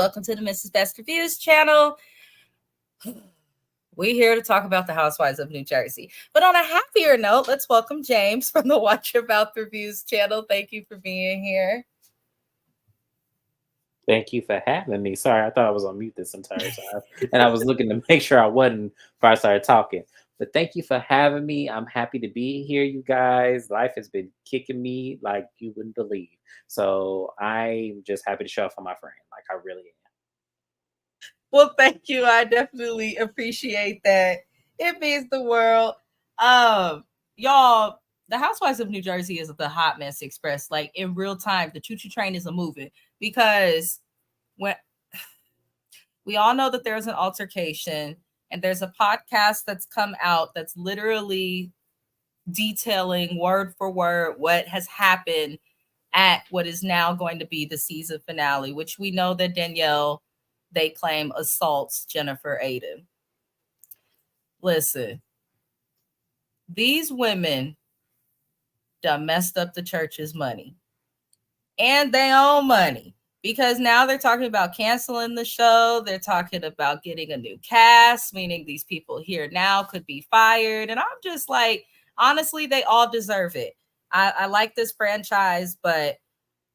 welcome to the Mrs. Best Reviews channel. We're here to talk about the Housewives of New Jersey. But on a happier note, let's welcome James from the Watch Your Mouth Reviews channel. Thank you for being here. Thank you for having me. Sorry, I thought I was on mute this entire time. And I was looking to make sure I wasn't before I started talking. But thank you for having me. I'm happy to be here, you guys. Life has been kicking me like you wouldn't believe. So I'm just happy to show up for my friend. Like I really am. Well, thank you. I definitely appreciate that. It means the world. Y'all, the Housewives of New Jersey is the Hot Mess Express. Like in real time, the choo-choo train is a moving because when we all know that there's an altercation and there's a podcast that's come out that's literally detailing word for word what has happened at what is now going to be the season finale, which we know that Danielle, they claim, assaults Jennifer Aiden. Listen, these women done messed up the church's money and their own money because now they're talking about canceling the show. They're talking about getting a new cast, meaning these people here now could be fired. And I'm just like, honestly, they all deserve it. I like this franchise, but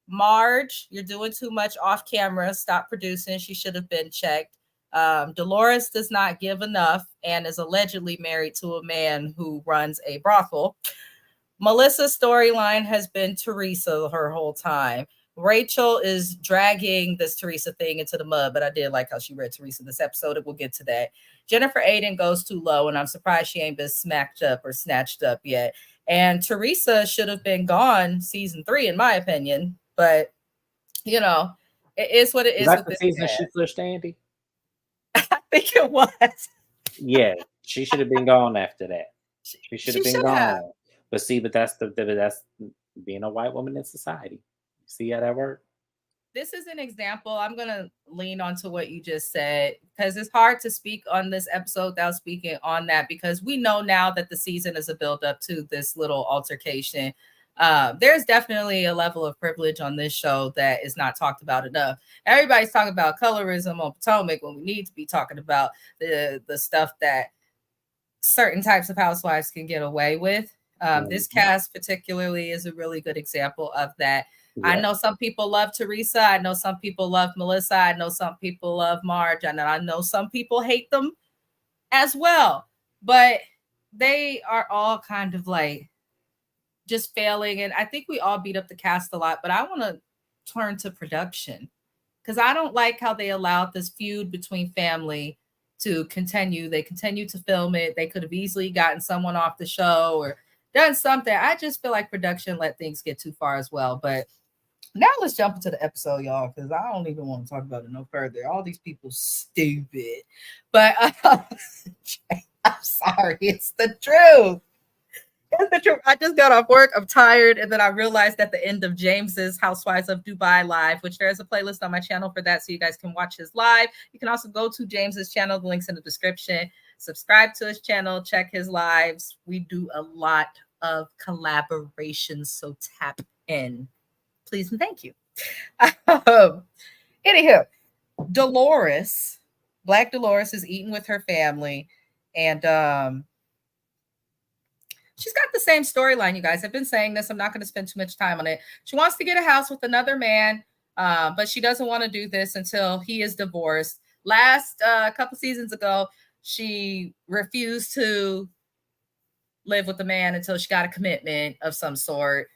Marge, you're doing too much off camera. Stop producing. She should have been checked. Dolores does not give enough and is allegedly married to a man who runs a brothel. Melissa's storyline has been Teresa her whole time. Rachel is dragging this Teresa thing into the mud, but I did like how she read Teresa this episode. We'll get to that. Jennifer Aiden goes too low, and I'm surprised she ain't been smacked up or snatched up yet. And Teresa should have been gone season 3, in my opinion. But, you know, it is what it is. Was that the season she pushed Andy? I think it was. Yeah, she should have been gone after that. She should have been gone. But see, that's being a white woman in society. See how that works? This is an example. I'm going to lean onto what you just said because it's hard to speak on this episode without speaking on that because we know now that the season is a build up to this little altercation. There's definitely a level of privilege on this show that is not talked about enough. Everybody's talking about colorism on Potomac when we need to be talking about the stuff that certain types of housewives can get away with. This cast particularly is a really good example of that. Yeah. I know some people love Teresa. I know some people love Melissa. I know some people love Marge. And I know some people hate them as well. But they are all kind of like just failing. And I think we all beat up the cast a lot. But I want to turn to production because I don't like how they allowed this feud between family to continue. They continue to film it. They could have easily gotten someone off the show or done something. I just feel like production let things get too far as well. But now let's jump into the episode, y'all, because I don't even want to talk about it no further. All these people stupid. But I'm sorry. It's the truth. It's the truth. I just got off work. I'm tired. And then I realized at the end of James's Housewives of Dubai live, which there is a playlist on my channel for that, so you guys can watch his live. You can also go to James's channel. The link's in the description. Subscribe to his channel. Check his lives. We do a lot of collaborations, so tap in. Please and thank you. Anywho, Dolores, Black Dolores, is eating with her family, and she's got the same storyline, you guys. I've been saying this. I'm not going to spend too much time on it. She wants to get a house with another man, but she doesn't want to do this until he is divorced. Last couple seasons ago, she refused to live with the man until she got a commitment of some sort.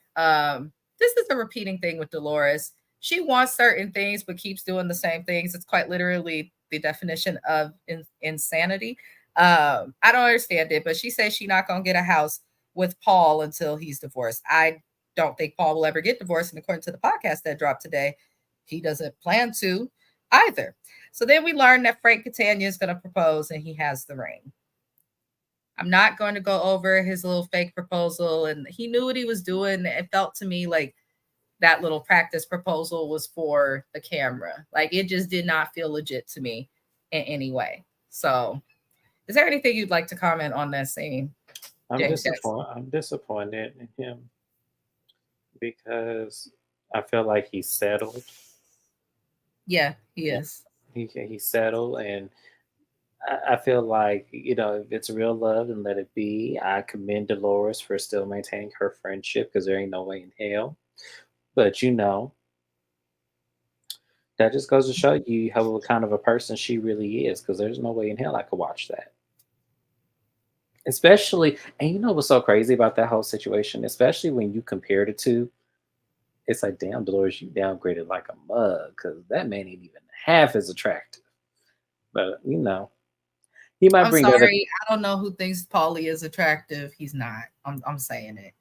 This is a repeating thing with Dolores. She wants certain things, but keeps doing the same things. It's quite literally the definition of insanity. I don't understand it, but she says she's not going to get a house with Paul until he's divorced. I don't think Paul will ever get divorced. And according to the podcast that dropped today, he doesn't plan to either. So then we learn that Frank Catania is going to propose and he has the ring. I'm not going to go over his little fake proposal. And he knew what he was doing. It felt to me like that little practice proposal was for the camera. Like it just did not feel legit to me in any way. So is there anything you'd like to comment on that scene? I'm disappointed in him because I feel like he's settled. Yeah, he Yeah, is. he's settled, and I feel like, if it's real love, then let it be. I commend Dolores for still maintaining her friendship because there ain't no way in hell. But that just goes to show you how what kind of a person she really is. Because there's no way in hell I could watch that. Especially, and you know what's so crazy about that whole situation? Especially when you compare the two, it's like, damn, Dolores, you downgraded like a mug because that man ain't even half as attractive. But he might I'm bring other. sorry. I don't know who thinks Paulie is attractive. He's not. I'm saying it.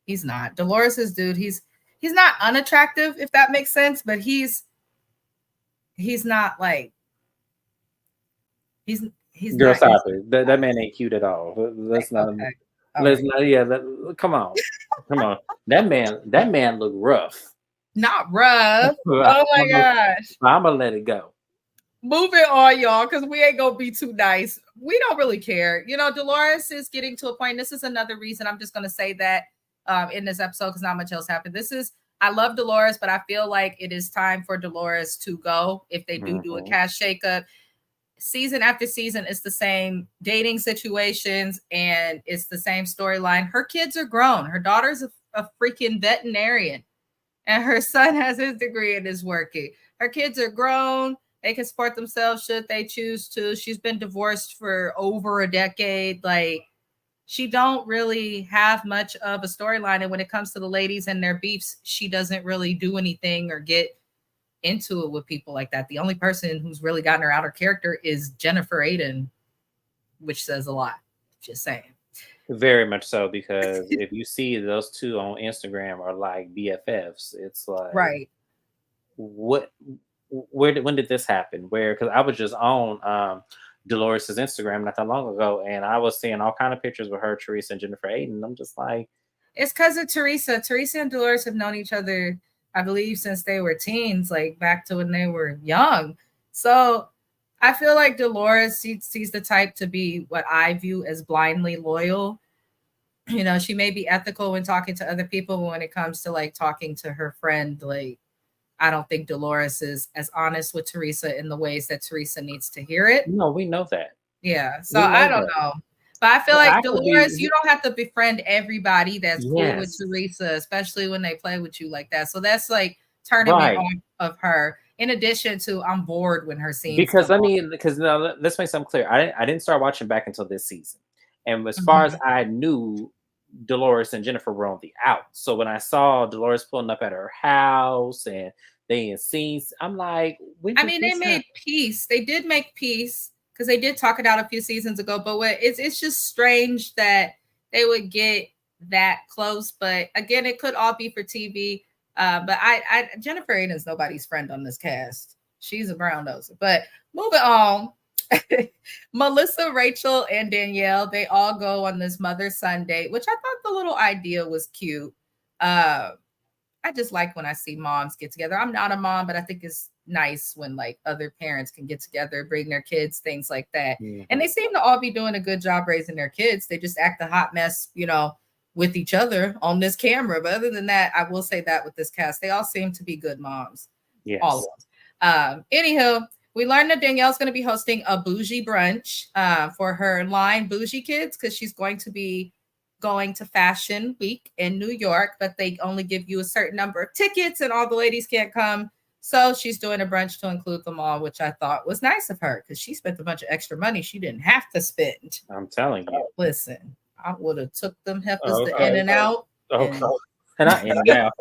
He's not. Dolores is dude. He's not unattractive, if that makes sense, but he's not like he's he's Girl, not stop easy. it. That man ain't cute at all. Let's not. Okay. All Let's right. not. Yeah. Come on. Come on. That man look rough. Not rough. I'm Oh my gonna, gosh. I'm gonna let it go. Moving on, y'all, because we ain't gonna be too nice. We don't really care. Dolores is getting to a point. This is another reason I'm just gonna say that in this episode because not much else happened. I love Dolores, but I feel like it is time for Dolores to go if they do a Hmm. cast shakeup. Season after season, it's the same dating situations and it's the same storyline. Her kids are grown. Her daughter's a freaking veterinarian and her son has his degree and is working. Her kids are grown. They can support themselves should they choose to. She's been divorced for over a decade. Like she don't really have much of a storyline. And when it comes to the ladies and their beefs, she doesn't really do anything or get into it with people like that. The only person who's really gotten her out of character is Jennifer Aiden, which says a lot. Just saying. Very much so, because if you see those two on Instagram are like BFFs, it's like, Right. what? When did this happen? Where? Because I was just on Dolores's Instagram not that long ago, and I was seeing all kind of pictures with her, Teresa, and Jennifer Aiden. I'm just like, It's because of Teresa. Teresa and Dolores have known each other, I believe, since they were teens, like back to when they were young. So I feel like Dolores sees the type to be what I view as blindly loyal. She may be ethical when talking to other people, but when it comes to like talking to her friend, like I don't think Dolores is as honest with Teresa in the ways that Teresa needs to hear it. no, we know that. Yeah. So We I know don't that. know. But I feel But like I could be. Dolores, you don't have to befriend everybody that's cool with Yes. Teresa, especially when they play with you like that. So that's like turning me Right. off of her. In addition to, I'm bored when her scenes Because come I on. mean, because now let's make something clear. I didn't start watching back until this season, and as far as Mhm. I knew, Dolores and Jennifer were on the out. So when I saw Dolores pulling up at her house and they in scenes, I'm like, when I did mean, they this made happen? peace. They did make peace because they did talk it out a few seasons ago. But it's just strange that they would get that close. But again, it could all be for TV. But I Jennifer Aiden's nobody's friend on this cast. She's a brown noser. But moving on. Melissa, Rachel, and Danielle, they all go on this mother son date, which I thought the little idea was cute. Uh, I just like when I see moms get together. I'm not a mom, but I think it's nice when like other parents can get together, bring their kids, things like that. And they Mhm. seem to all be doing a good job raising their kids. They just act a hot mess, with each other on this camera. But other than that, I will say that with this cast, they all seem to be good moms, all of Yes. them. Anywho, we learned that Danielle's going to be hosting a bougie brunch for her line Bougie Kids because she's going to be going to Fashion Week in New York, but they only give you a certain number of tickets and all the ladies can't come. So she's doing a brunch to include them all, which I thought was nice of her because she spent a bunch of extra money she didn't have to spend. I'm telling you. Listen, I would have took them heifers to In Okay. and Out, Okay. and And I in and out.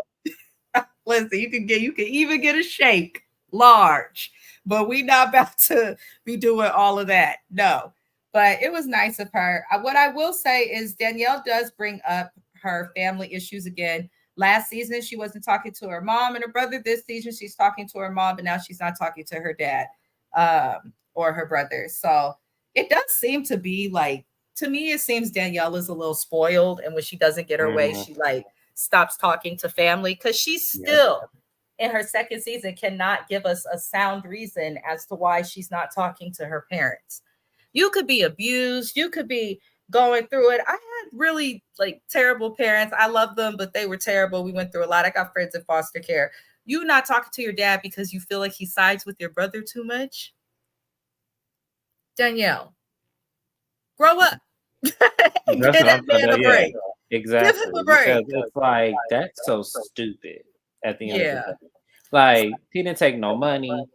listen, you can even get a shake large, but we not about to be doing all of that. No, but it was nice of her. What I will say is Danielle does bring up her family issues again. Last season, she wasn't talking to her mom and her brother. This season, she's talking to her mom, but now she's not talking to her dad or her brother. So it does seem to be like, to me, it seems Danielle is a little spoiled. And when she doesn't get her way, Mhm. she like stops talking to family because she's Yep. still in her second season cannot give us a sound reason as to why she's not talking to her parents. You could be abused, you could be going through it. I had really like terrible parents. I love them, but they were terrible. We went through a lot. I got friends in foster care. You not talking to your dad because you feel like he sides with your brother too much? Danielle, grow up and That's give what that I'm trying man to. a Yeah, break. Give him exactly. a Because break. it's like that's so stupid. At the end of the Yeah. day, like he didn't take no money.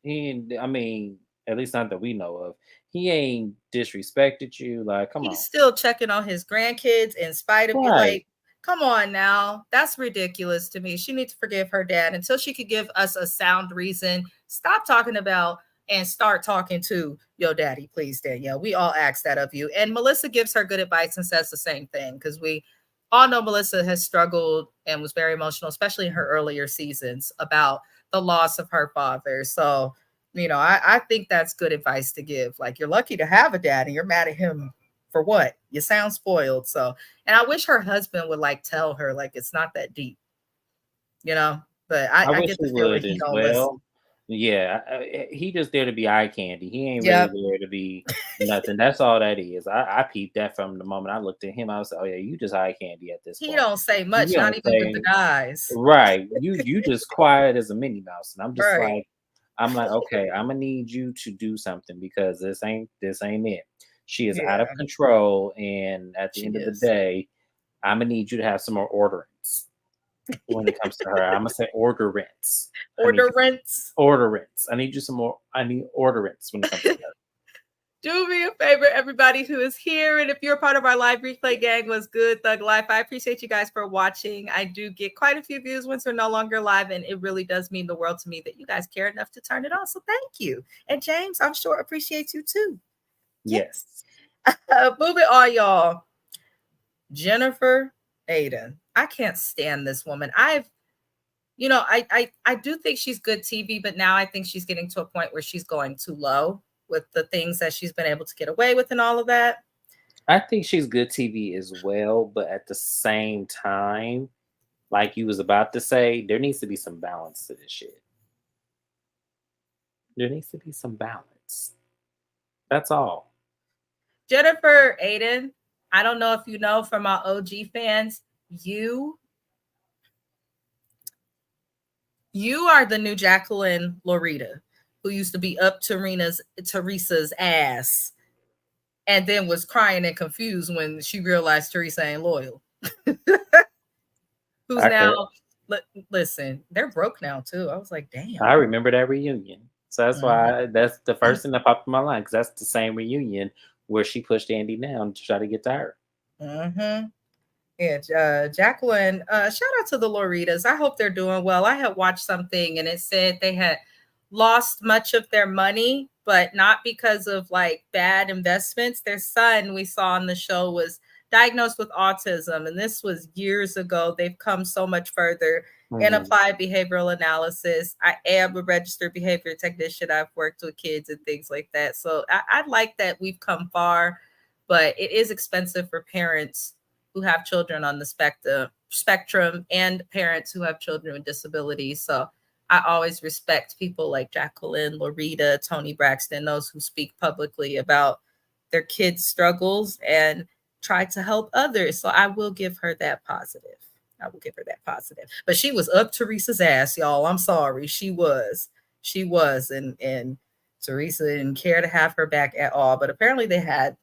He, ain't, I mean, at least not that we know of. He ain't disrespected you. Like, come He's on, still checking on his grandkids in spite of you. right? Like, come on now. That's ridiculous to me. She needs to forgive her dad until she could give us a sound reason. Stop talking about and start talking to your daddy, please, Danielle. We all ask that of you. And Melissa gives her good advice and says the same thing because we all know Melissa has struggled and was very emotional, especially in her earlier seasons, about the loss of her father. So, I think that's good advice to give. Like, you're lucky to have a dad and you're mad at him for what? You sound spoiled. So, and I wish her husband would like tell her, like, it's not that deep, you know? But I I wish get he the feeling would he as don't listen. well. Yeah, he just there to be eye candy. He ain't really Yep. there to be nothing. That's all that is. I peeped that from the moment I looked at him. I was like, oh yeah, you just eye candy at this He point. don't say You much, not don't even with the say guys. right. You just quiet as a Minnie Mouse, and Right. I'm like, okay, I'm gonna need you to do something because this ain't it. She is out of Yeah, control, and at the she end of the is. day, I'm gonna need you to have some more orderance when it comes to her. I'm gonna say orderance. I need Order you rents. orderance. I need you some more. I need orderance when it comes to her. Do me a favor, everybody who is here. And if you're part of our live replay gang, was good, Thug Life. I appreciate you guys for watching. I do get quite a few views once we're no longer live, and it really does mean the world to me that you guys care enough to turn it on. So thank you. And James, I'm sure appreciates you too. Yes. Yes, Moving on, y'all. Jennifer Aiden. I can't stand this woman. I do think she's good TV, but now I think she's getting to a point where she's going too low with the things that she's been able to get away with and all of that. I think she's good TV as well, but at the same time, like you was about to say, there needs to be some balance to this shit. There needs to be some balance. That's all. Jennifer Aiden, I don't know if you know from our OG fans, you are the new Jacqueline Loretta, who used to be up Teresa's ass and then was crying and confused when she realized Teresa ain't loyal. Who's I now could. listen, they're broke now too. I was like, damn. I remember that reunion. So that's Mhm. why that's the first thing that popped in my mind because that's the same reunion where she pushed Andy down to try to get to her. Mhm. Yeah, Jacqueline, shout out to the Loritas. I hope they're doing well. I had watched something and it said they had lost much of their money, but not because of like bad investments. Their son, we saw on the show, was diagnosed with autism, and this was years ago. They've come so much further in Mhm. applied behavioral analysis. I am a registered behavior technician. I've worked with kids and things like that. So I like that we've come far, but it is expensive for parents who have children on the spectrum and parents who have children with disabilities. So I always respect people like Jacqueline, Loretta, Tony Braxton, those who speak publicly about their kids' struggles and try to help others. So I will give her that positive. I will give her that positive. But she was up Teresa's ass, y'all. I'm sorry. She was. She was. And Teresa didn't care to have her back at all. But apparently they had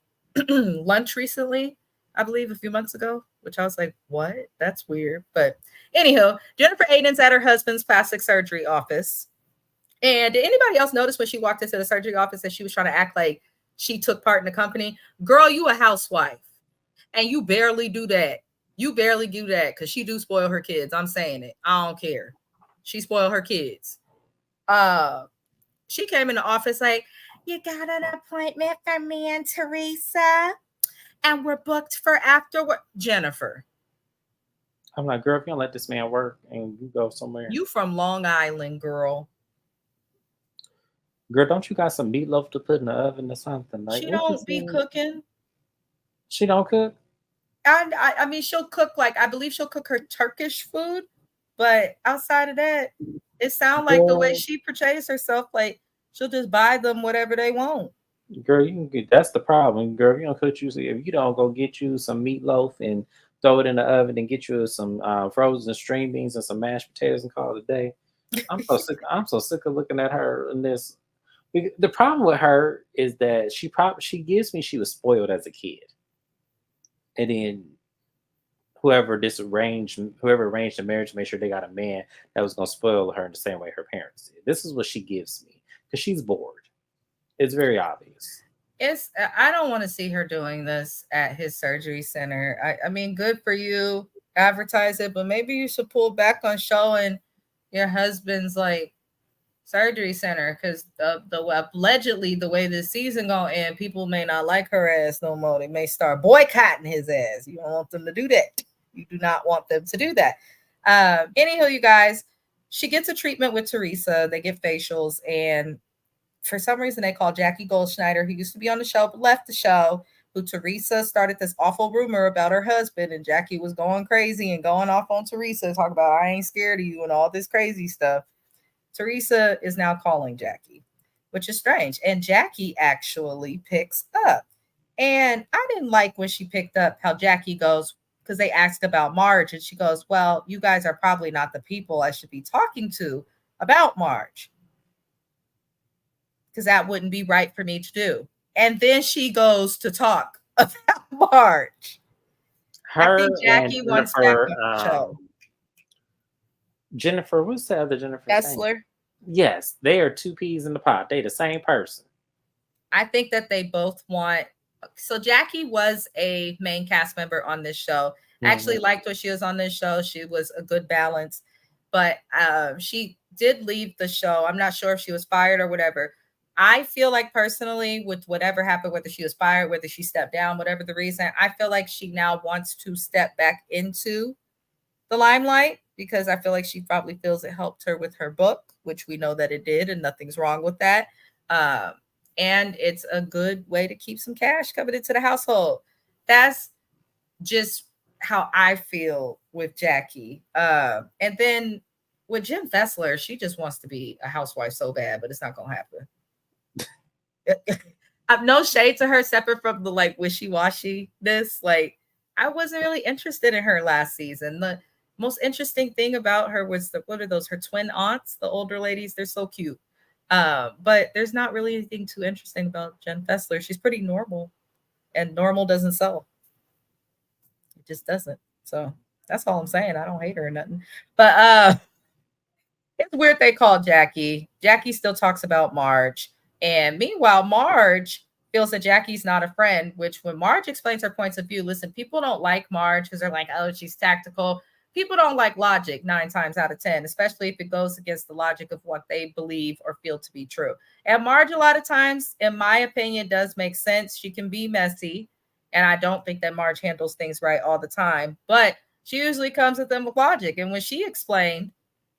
lunch recently, I believe a few months ago, which I was like, what? That's weird. But anyhow, Jennifer Aiden's at her husband's plastic surgery office. And did anybody else notice when she walked into the surgery office that she was trying to act like she took part in the company? Girl, you a housewife and you barely do that. You barely do that because she do spoil her kids. I'm saying it. I don't care. She spoiled her kids. Uh, she came in the office like, you got an appointment for me and Teresa, and we're booked for afterward. Jennifer, I'm like, girl, if you don't let this man work and you go somewhere, you from Long Island, girl. girl, don't you got some meatloaf to put in the oven or something? Like, She what don't this be thing? cooking. She don't cook, And I mean, she'll cook like I believe she'll cook her Turkish food, but outside of that, it sounds like the way girl. she portrays herself, like she'll just buy them whatever they want. Girl, you can get that's the problem, girl. If you don't cook you, if you don't go get you some meatloaf and throw it in the oven and get you some frozen string beans and some mashed potatoes and call it a day. I'm so sick. I'm so sick of looking at her in this. The problem with her is that she gives me she was spoiled as a kid, and then whoever arranged the marriage made sure they got a man that was gonna spoil her in the same way her parents did. This is what she gives me because she's bored. It's very obvious. I don't want to see her doing this at his surgery center. I mean, good for you, advertise it, but maybe you should pull back on showing your husband's like surgery center because the allegedly the way this season gonna end, people may not like her ass no more. They may start boycotting his ass. You don't want them to do that. You do not want them to do that. Anywho, you guys, she gets a treatment with Teresa. They get facials, and for some reason they call Jackie Goldschneider, who used to be on the show but left the show, who Teresa started this awful rumor about her husband, and Jackie was going crazy and going off on Teresa, talking about I ain't scared of you and all this crazy stuff. Teresa is now calling Jackie, which is strange. And Jackie actually picks up. And I didn't like when she picked up how Jackie goes, because they asked about Marge, and she goes, well, you guys are probably not the people I should be talking to about Marge, because that wouldn't be right for me to do. And then she goes to talk about Marge. I Her think and Jackie wants back on Jennifer, the show. Jennifer, what's the other Jennifer's name? Kessler. Yes, they are two peas in the pot. They the same person. I think that they both want. So Jackie was a main cast member on this show. I actually liked when she was on this show. She was a good balance, but she did leave the show. I'm not sure if she was fired or whatever. I feel like personally, with whatever happened, whether she was fired, whether she stepped down, whatever the reason, I feel like she now wants to step back into the limelight because I feel like she probably feels it helped her with her book, which we know that it did, and nothing's wrong with that. And it's a good way to keep some cash coming into the household. That's just how I feel with Jackie. And then with Jim Fessler, she just wants to be a housewife so bad, but it's not gonna happen. I've no shade to her separate from the like wishy-washy this. Like, I wasn't really interested in her last season. The most interesting thing about her was what are those, her twin aunts, the older ladies? They're so cute. But there's not really anything too interesting about Jen Fessler. She's pretty normal, and normal doesn't sell. It just doesn't. So that's all I'm saying. I don't hate her or nothing. But it's weird they called Jackie. Jackie still talks about Marge. And meanwhile, Marge feels that Jackie's not a friend, which when Marge explains her points of view, listen, people don't like Marge because they're like, oh, she's tactical. People don't like logic 9 times out of 10, especially if it goes against the logic of what they believe or feel to be true. And Marge, a lot of times, in my opinion, does make sense. She can be messy. And I don't think that Marge handles things right all the time. But she usually comes at them with logic. And when she explained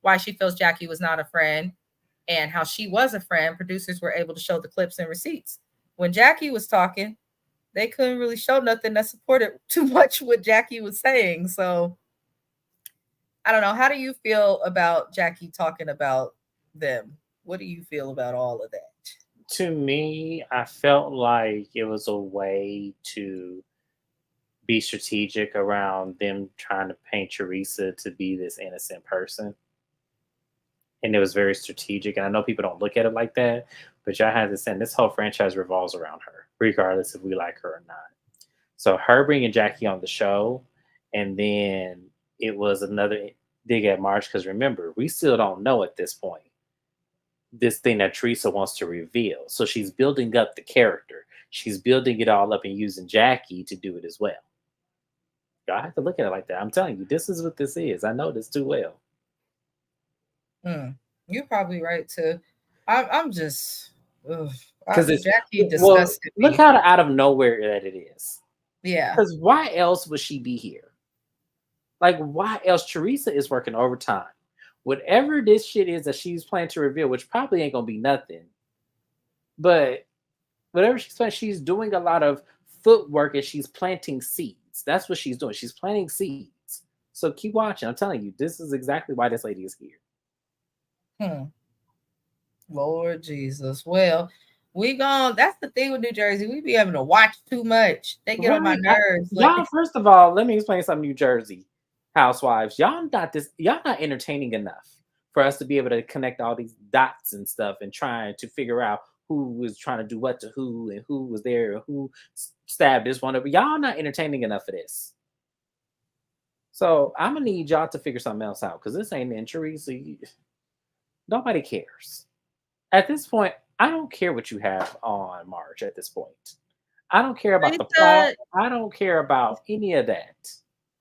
why she feels Jackie was not a friend and how she was a friend, producers were able to show the clips and receipts. When Jackie was talking, they couldn't really show nothing that supported too much what Jackie was saying. So I don't know. How do you feel about Jackie talking about them? What do you feel about all of that? To me, I felt like it was a way to be strategic around them trying to paint Teresa to be this innocent person. And it was very strategic. And I know people don't look at it like that, but y'all have to say this whole franchise revolves around her, regardless if we like her or not. So her bringing Jackie on the show, and then it was another dig at Marge because remember, we still don't know at this point this thing that Teresa wants to reveal. So she's building up the character. She's building it all up and using Jackie to do it as well. Y'all have to look at it like that. I'm telling you, this is what this is. I know this too well. You're probably right too. I'm just Because it's Jackie well, disgusted look me. how out of nowhere that it is. Yeah. Because why else would she be here? Like, why else? Teresa is working overtime. Whatever this shit is that she's planning to reveal, which probably ain't gonna be nothing, but whatever she's planning, she's doing a lot of footwork and she's planting seeds. That's what she's doing. She's planting seeds. So keep watching. I'm telling you, this is exactly why this lady is here. Lord Jesus. Well, That's the thing with New Jersey. We be having to watch too much. They get on my Right. nerves. Y'all, Like, first of all, let me explain something. New Jersey Housewives, y'all not entertaining enough for us to be able to connect all these dots and stuff and trying to figure out who was trying to do what to who and who was there and who stabbed this one. But y'all not entertaining enough for this. So I'm gonna need y'all to figure something else out because this ain't in Teresa. Nobody cares. At this point, I don't care what you have on March at this point. I don't care about the plot. Teresa, I don't care about any of that.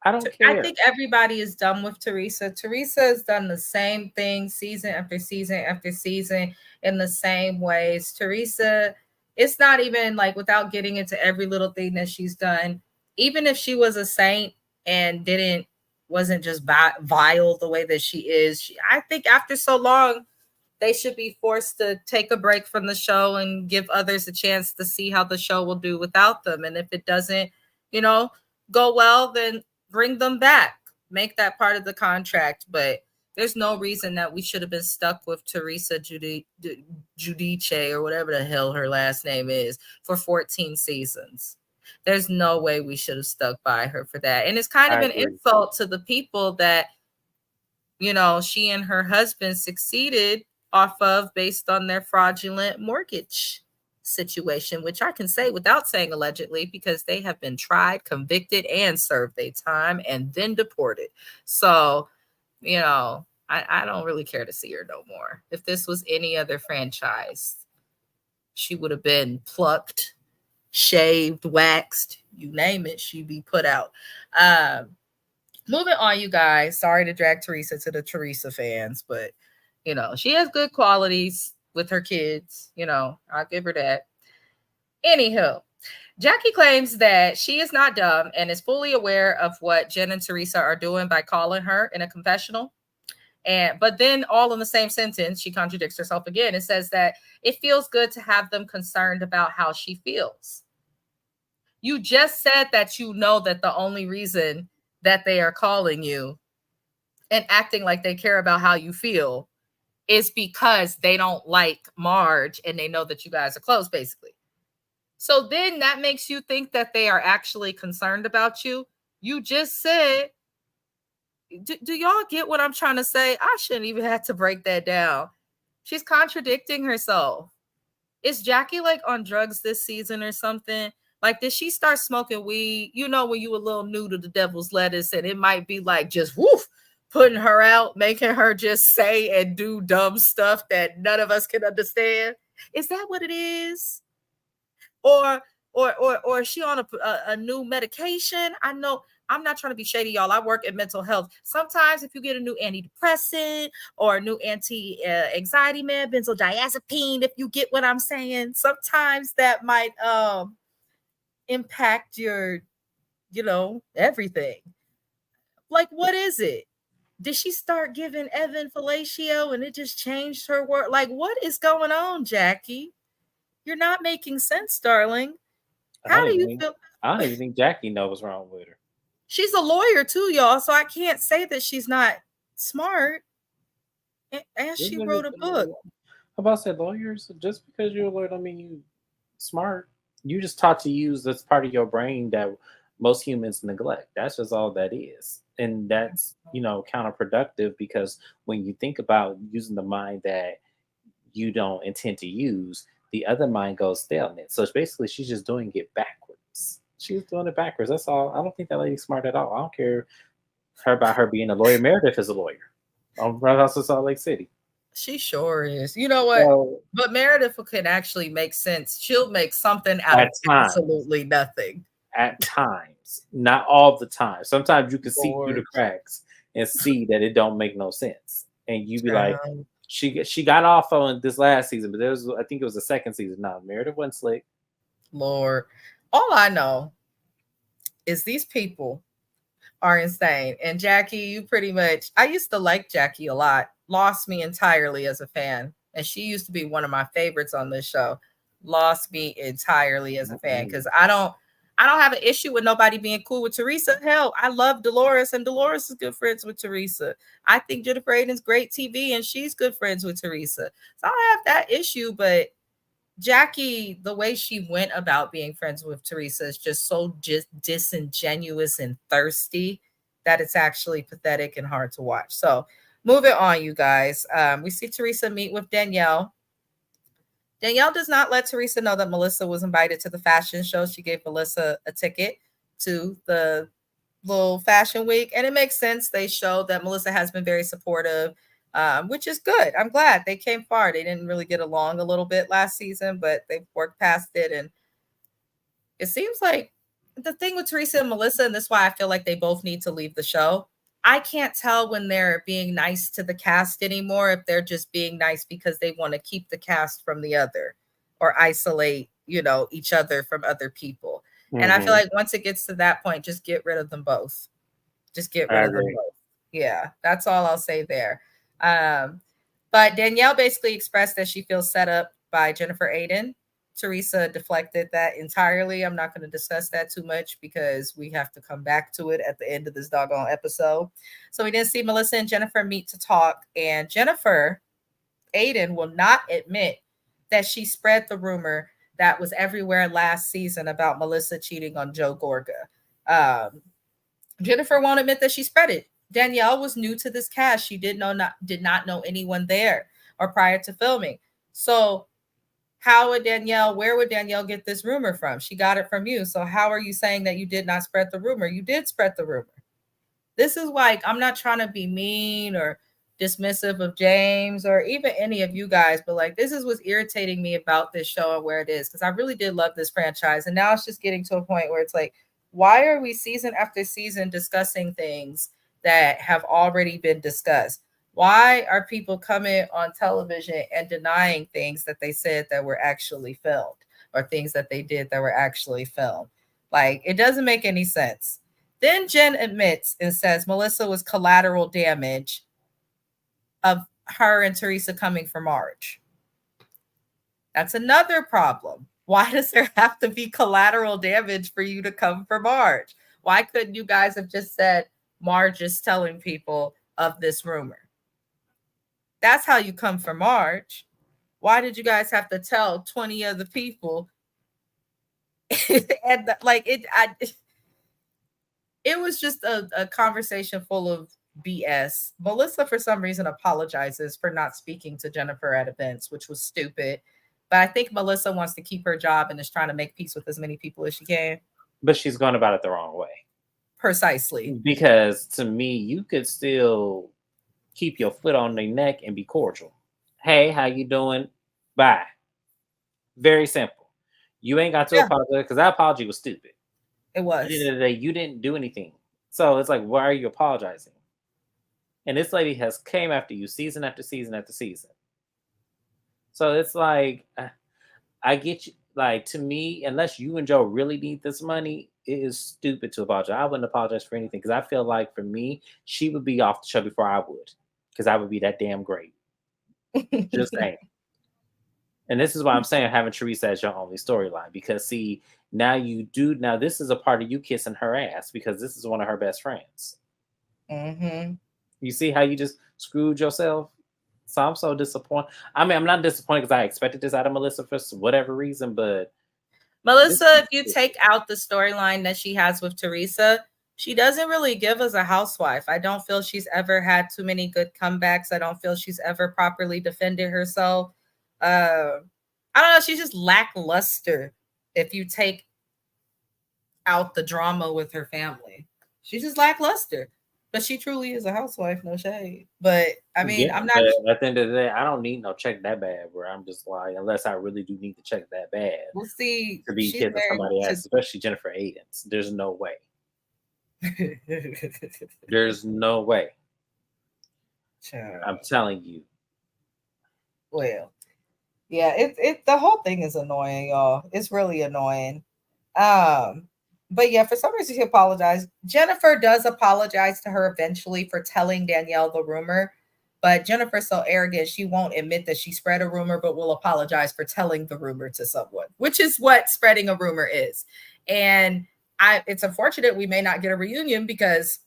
I don't I care. think everybody is done with Teresa. Teresa has done the same thing season after season after season in the same ways. Teresa, it's not even like without getting into every little thing that she's done. Even if she was a saint and didn't wasn't just vile the way that she is, I think after so long they should be forced to take a break from the show and give others a chance to see how the show will do without them. And if it doesn't, you know, go well, then bring them back. Make that part of the contract. But there's no reason that we should have been stuck with Teresa Giudice or whatever the hell her last name is for 14 seasons. There's no way we should have stuck by her for that. And it's kind of I an agree. insult to the people that she and her husband succeeded off of based on their fraudulent mortgage situation, which I can say without saying allegedly because they have been tried, convicted, and served their time and then deported. So, I don't really care to see her no more. If this was any other franchise, she would have been plucked, shaved, waxed, you name it, she'd be put out. Moving on, you guys. Sorry to drag Teresa to the Teresa fans, but she has good qualities with her kids. I'll give her that. Anywho, Jackie claims that she is not dumb and is fully aware of what Jen and Teresa are doing by calling her in a confessional. But then all in the same sentence, she contradicts herself again and says that it feels good to have them concerned about how she feels. You just said that that the only reason that they are calling you and acting like they care about how you feel is because they don't like Marge and they know that you guys are close, basically. So then that makes you think that they are actually concerned about you. You just said, do y'all get what I'm trying to say? I shouldn't even have to break that down. She's contradicting herself. Is Jackie like on drugs this season or something? Like, did she start smoking weed? When you were a little new to the devil's lettuce, and it might be like just woof, putting her out, making her just say and do dumb stuff that none of us can understand. Is that what it is? Or is she on a new medication? I know I'm not trying to be shady, y'all. I work in mental health. Sometimes if you get a new antidepressant or a new anti-anxiety med, benzodiazepine, if you get what I'm saying, sometimes that might impact your, everything. Like, what is it? Did she start giving Evan fellatio and it just changed her word? Like, what is going on, Jackie? You're not making sense, darling. How do you feel? I don't even think Jackie knows what's wrong with her. She's a lawyer too, y'all. So I can't say that she's not smart. And she wrote a book. How about said lawyers? Just because you're a lawyer don't mean you smart. You just taught to use this part of your brain that most humans neglect. That's just all that is. And that's, counterproductive because when you think about using the mind that you don't intend to use, the other mind goes stalemate. So it's basically she's just doing it backwards. She's doing it backwards. That's all. I don't think that lady's smart at all. I don't care about her being a lawyer. Meredith is a lawyer. I'm right out of Salt Lake City. She sure is. You know what? So, but Meredith can actually make sense. She'll make something out of absolutely nothing. At times, not all the time. Sometimes you can see through the cracks and see that it don't make no sense, and you be like, she got off on this last season, but I think it was the second season. No, Meredith wasn't slick. Lord, all I know is these people are insane. And Jackie, you pretty much, I used to like Jackie a lot, lost me entirely as a fan. And she used to be one of my favorites on this show. Lost me entirely as a fan because I don't have an issue with nobody being cool with Teresa. Hell, I love Dolores, and Dolores is good friends with Teresa. I think Jennifer Aydin's great TV, and she's good friends with Teresa. So I don't have that issue, but Jackie, the way she went about being friends with Teresa is just disingenuous and thirsty that it's actually pathetic and hard to watch. So, moving on, you guys. We see Teresa meet with Danielle. Danielle does not let Teresa know that Melissa was invited to the fashion show. She gave Melissa a ticket to the little fashion week, and it makes sense. They show that Melissa has been very supportive, which is good. I'm glad they came far. They didn't really get along a little bit last season, but they've worked past it. And it seems like the thing with Teresa and Melissa, and this is why I feel like they both need to leave the show. I can't tell when they're being nice to the cast anymore, if they're just being nice because they want to keep the cast from the other or isolate, each other from other people. And I feel like once it gets to that point, just get rid of them both. Just get rid of them both. Yeah, that's all I'll say there. But Danielle basically expressed that she feels set up by Jennifer Aiden. Teresa deflected that entirely. I'm not going to discuss that too much because we have to come back to it at the end of this doggone episode. So we didn't see Melissa and Jennifer meet to talk. And Jennifer Aiden will not admit that she spread the rumor that was everywhere last season about Melissa cheating on Joe Gorga. Jennifer won't admit that she spread it. Danielle was new to this cast. She did not know anyone there or prior to filming. So where would Danielle get this rumor from? She got it from you. So how are you saying that you did not spread the rumor? You did spread the rumor. This is like, I'm not trying to be mean or dismissive of James or even any of you guys, but like, this is what's irritating me about this show and where it is, because I really did love this franchise. And now it's just getting to a point where it's like, why are we season after season discussing things that have already been discussed? Why are people coming on television and denying things that they said that were actually filmed or things that they did that were actually filmed? Like, it doesn't make any sense. Then Jen admits and says Melissa was collateral damage of her and Teresa coming for Marge. That's another problem. Why does there have to be collateral damage for you to come for Marge? Why couldn't you guys have just said Marge is telling people of this rumor? That's how you come for Marge. Why did you guys have to tell 20 other people? And it was just a conversation full of BS. Melissa, for some reason, apologizes for not speaking to Jennifer at events, which was stupid. But I think Melissa wants to keep her job and is trying to make peace with as many people as she can. But she's going about it the wrong way. Precisely. Because to me, you could still keep your foot on their neck and be cordial. Hey, how you doing? Bye. Very simple. You ain't got to apologize, because that apology was stupid. It was. At the end of the day, you didn't do anything. So it's like, why are you apologizing? And this lady has came after you season after season after season. So it's like, I get you. Like, to me, unless you and Joe really need this money, it is stupid to apologize. I wouldn't apologize for anything, because I feel like for me, she would be off the show before I would, because I would be that damn great. Just saying. And this is why I'm saying having Teresa as your only storyline, because see, now this is a part of you kissing her ass, because this is one of her best friends. Mm-hmm. You see how you just screwed yourself? So I'm so disappointed. I mean, I'm not disappointed because I expected this out of Melissa for whatever reason, but Melissa, if you take out the storyline that she has with Teresa, she doesn't really give us a housewife. I don't feel she's ever had too many good comebacks. I don't feel she's ever properly defended herself. I don't know. She's just lackluster if you take out the drama with her family. She's just lackluster. But she truly is a housewife, no shade. But I mean, I'm not. At the end of the day, I don't need no check that bad. Where I'm just like, unless I really do need to check that bad. We'll see. To be kissing somebody else, especially Jennifer Aiden. There's no way. There's no way. Child. I'm telling you. Well, yeah, it the whole thing is annoying, y'all. It's really annoying. But yeah, for some reason she apologized. Jennifer does apologize to her eventually for telling Danielle the rumor, but Jennifer's so arrogant she won't admit that she spread a rumor, but will apologize for telling the rumor to someone, which is what spreading a rumor is. And it's unfortunate we may not get a reunion, because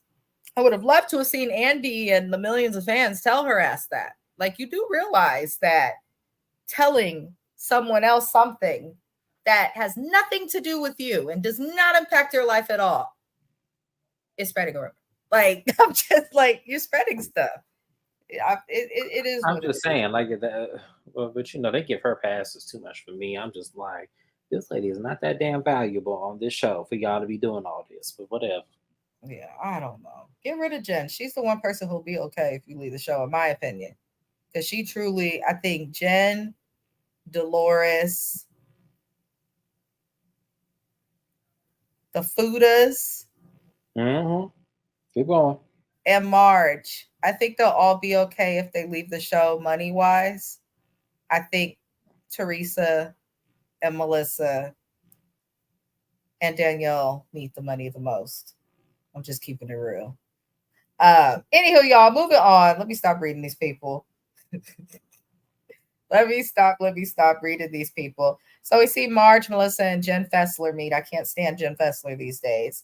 I would have loved to have seen Andy and the millions of fans tell her ass that. Like, you do realize that telling someone else something that has nothing to do with you and does not impact your life at all is spreading a rumor. Like, I'm just like, you're spreading stuff. It is I'm what it just is. saying, like that. Well, but they give her passes too much for me. I'm just like, this lady is not that damn valuable on this show for y'all to be doing all this. But whatever. Yeah, I don't know. Get rid of Jen. She's the one person who'll be okay if you leave the show, in my opinion. Because she truly, I think Jen, Dolores, the Fudas, Mm-hmm. Keep going. and Marge, I think they'll all be okay if they leave the show money wise. I think Teresa and Melissa and Danielle need the money the most. I'm just keeping it real. Anywho, y'all, moving on. Let me stop reading these people. Let me stop reading these people. So we see Marge, Melissa, and Jen Fessler meet. I can't stand Jen Fessler these days.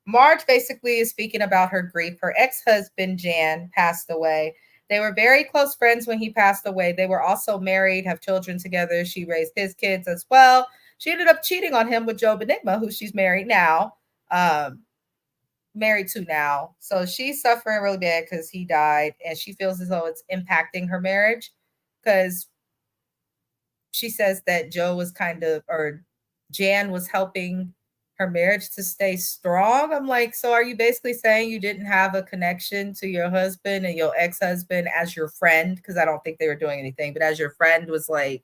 Marge basically is speaking about her grief. Her ex-husband, Jan, passed away. They were very close friends when he passed away. They were also married, have children together. She raised his kids as well. She ended up cheating on him with Joe Benigma, who she's married now. Married to now. So she's suffering really bad because he died, and she feels as though it's impacting her marriage because she says that Joe was kind of, or Jan was helping her marriage to stay strong. I'm like, so are you basically saying you didn't have a connection to your husband and your ex-husband as your friend? Because I don't think they were doing anything, but as your friend was like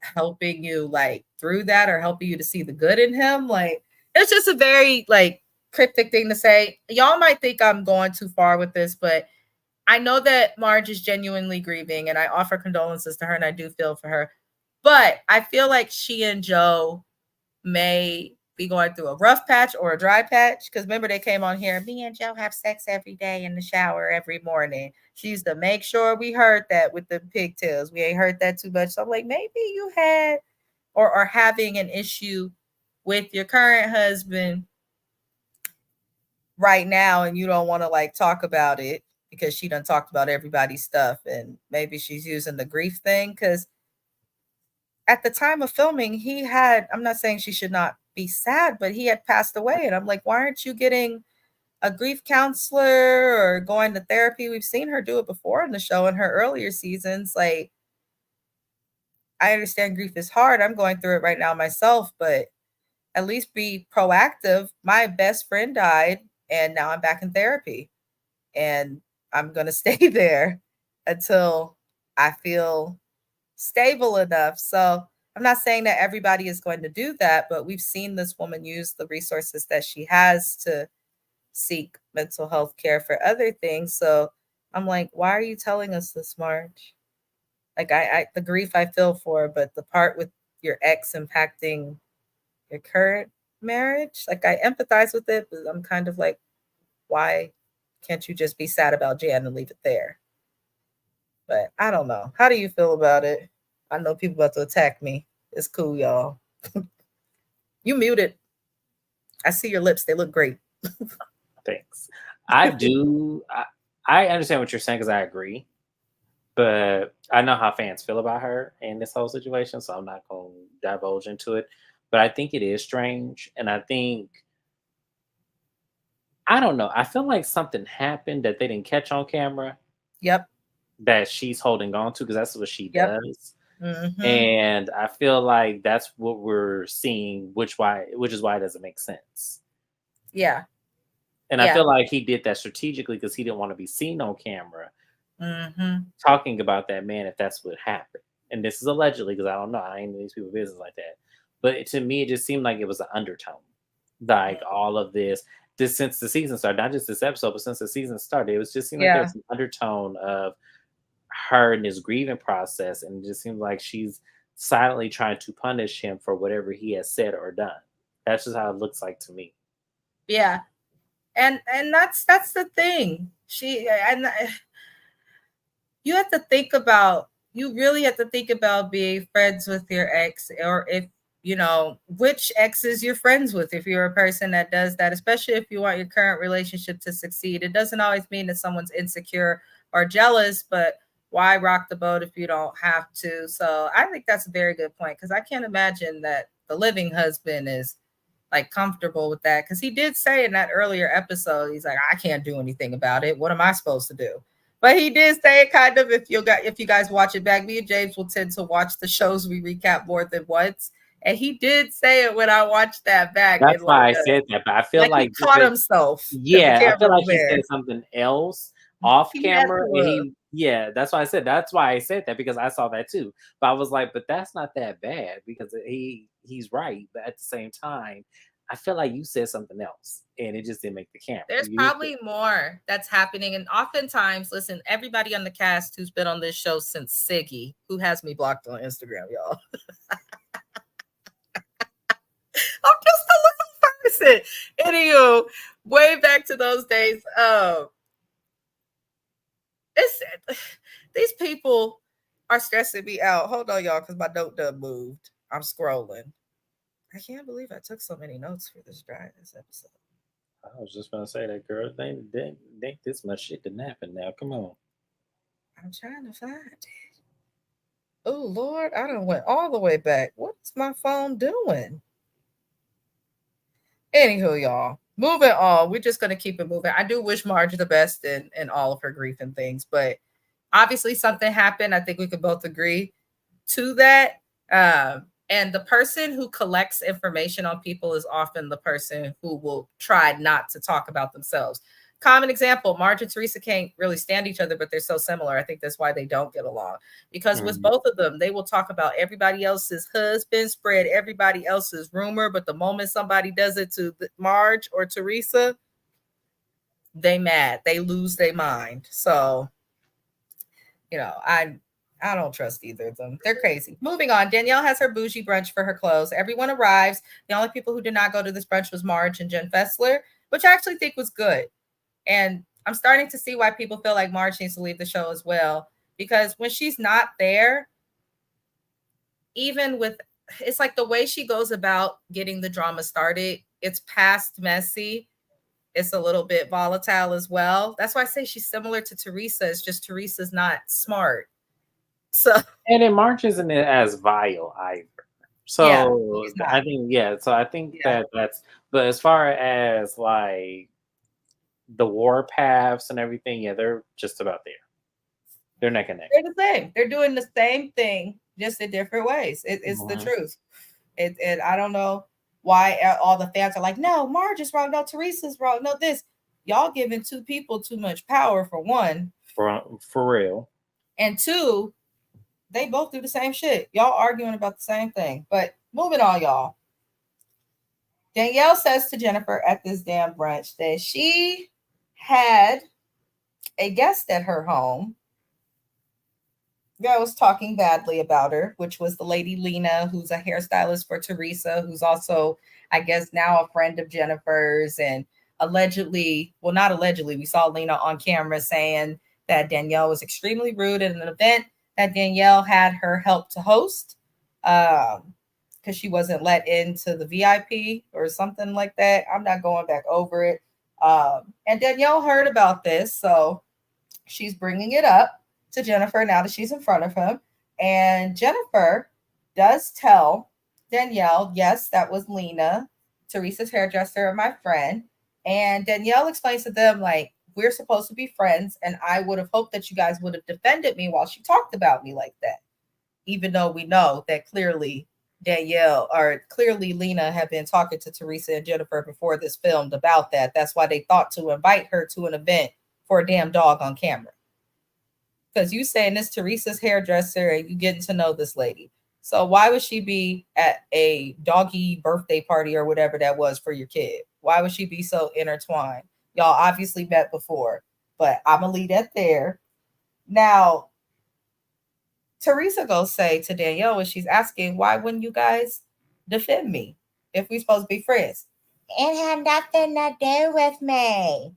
helping you like through that or helping you to see the good in him. Like, it's just a very like cryptic thing to say. Y'all might think I'm going too far with this, but I know that Marge is genuinely grieving and I offer condolences to her and I do feel for her. But I feel like she and Joe may be going through a rough patch or a dry patch. Because remember, they came on here, me and Joe have sex every day in the shower every morning. She used to make sure we heard that with the pigtails. We ain't heard that too much. So I'm like, maybe you had or are having an issue with your current husband right now and you don't want to like talk about it because she done talked about everybody's stuff and maybe she's using the grief thing because at the time of filming he had, I'm not saying she should not be sad, but he had passed away and I'm like, why aren't you getting a grief counselor or going to therapy? We've seen her do it before in the show in her earlier seasons. Like, I understand grief is hard, I'm going through it right now myself, but at least be proactive. My best friend died and now I'm back in therapy and I'm going to stay there until I feel stable enough. So I'm not saying that everybody is going to do that, but we've seen this woman use the resources that she has to seek mental health care for other things. So I'm like, why are you telling us this, Marge? Like, I the grief I feel for, but the part with your ex impacting your current marriage, like I empathize with it, but I'm kind of like, why can't you just be sad about Jan and leave it there? But I don't know. How do you feel about it? I know people about to attack me. It's cool, y'all. You muted. I see your lips. They look great. Thanks. I do. I understand what you're saying because I agree, but I know how fans feel about her in this whole situation, so I'm not going to divulge into it. But I think it is strange, and I think I don't know. I feel like something happened that they didn't catch on camera Yep. that she's holding on to because that's what she Yep. does. Mm-hmm. And I feel like that's what we're seeing, which is why it doesn't make sense. Yeah. And I Yeah. feel like he did that strategically because he didn't want to be seen on camera Mm-hmm. talking about that man if that's what happened. And this is allegedly because I don't know. I ain't in these people's business like that. But to me, it just seemed like it was an undertone. Like all of this since the season started, not just this episode, but since the season started, it was just seemed like there Yeah. was an undertone of her in this grieving process, and it just seems like she's silently trying to punish him for whatever he has said or done. That's just how it looks like to me. Yeah. And that's the thing. She and you have to think about, you really have to think about being friends with your ex, or if you know which exes you're friends with. If you're a person that does that, especially if you want your current relationship to succeed, it doesn't always mean that someone's insecure or jealous, but Why rock the boat if you don't have to? So I think that's a very good point because I can't imagine that the living husband is like comfortable with that because he did say in that earlier episode, he's like, I can't do anything about it. What am I supposed to do? But he did say it kind of if you guys watch it back, me and James will tend to watch the shows we recap more than once. And he did say it when I watched that back That's and why I said that, but I feel like he like caught himself because the yeah, I feel camera was like he there. said something else off He had camera, and to. yeah, that's why I said that's why I said that because I saw that too. But I was like, but that's not that bad because he's right. But at the same time, I feel like you said something else, and it just didn't make the camera. There's probably more that's happening. And oftentimes, listen, everybody on the cast who's been on this show since Siggy, who has me blocked on Instagram, y'all. I'm just a little person. Anywho, way back to those days. It's these people are stressing me out. Hold on, y'all, because my note done moved. I'm scrolling. I can't believe I took so many notes for this episode. I was just gonna say that, girl. They ain't this much shit to napping now. Come on. I'm trying to find it. Oh Lord, I done went all the way back. What's my phone doing? Anywho, y'all, moving on. We're just gonna keep it moving. I do wish Marge the best in all of her grief and things, but obviously something happened. I think we could both agree to that. And the person who collects information on people is often the person who will try not to talk about themselves. Common example, Marge and Teresa can't really stand each other, but they're so similar. I think that's why they don't get along. Because with Mhm. both of them, they will talk about everybody else's husband, spread everybody else's rumor. But the moment somebody does it to Marge or Teresa, they mad. They lose their mind. So, I don't trust either of them. They're crazy. Moving on. Danielle has her bougie brunch for her clothes. Everyone arrives. The only people who did not go to this brunch was Marge and Jen Fessler, which I actually think was good. And I'm starting to see why people feel like Marge needs to leave the show as well. Because when she's not there, even with it's like the way she goes about getting the drama started, it's past messy. It's a little bit volatile as well. That's why I say she's similar to Teresa. It's just Teresa's not smart. So And then March isn't as vile either. yeah, So she's not. I think yeah. So I think Yeah. that's. But as far as like the war paths and everything, yeah, they're just about there. They're neck and neck. They're the same. They're doing the same thing, just in different ways. It's the Mhm. truth. And I don't know why all the fans are like, no, Marge is wrong. No, Teresa's wrong. No, this. Y'all giving two people too much power for one. For real. And two, they both do the same shit. Y'all arguing about the same thing. But moving on, y'all. Danielle says to Jennifer at this damn brunch that she had a guest at her home that was talking badly about her, which was the lady Lena, who's a hairstylist for Teresa, who's also, I guess, now a friend of Jennifer's. And allegedly, well, not allegedly, we saw Lena on camera saying that Danielle was extremely rude at an event that Danielle had her help to host because she wasn't let into the VIP or something like that. I'm not going back over it. And Danielle heard about this, so she's bringing it up to Jennifer now that she's in front of him. And Jennifer does tell Danielle, yes, that was Lena, Teresa's hairdresser, and my friend. And Danielle explains to them, like, we're supposed to be friends. And I would have hoped that you guys would have defended me while she talked about me like that. Even though we know that clearly clearly Lena had been talking to Teresa and Jennifer before this filmed about that. That's why they thought to invite her to an event for a damn dog on camera. Because you saying this Teresa's hairdresser and you getting to know this lady. So why would she be at a doggy birthday party or whatever that was for your kid? Why would she be so intertwined? Y'all obviously met before, but I'm gonna leave that there. Now, Teresa goes say to Danielle when she's asking, why wouldn't you guys defend me if we supposed to be friends? It had nothing to do with me.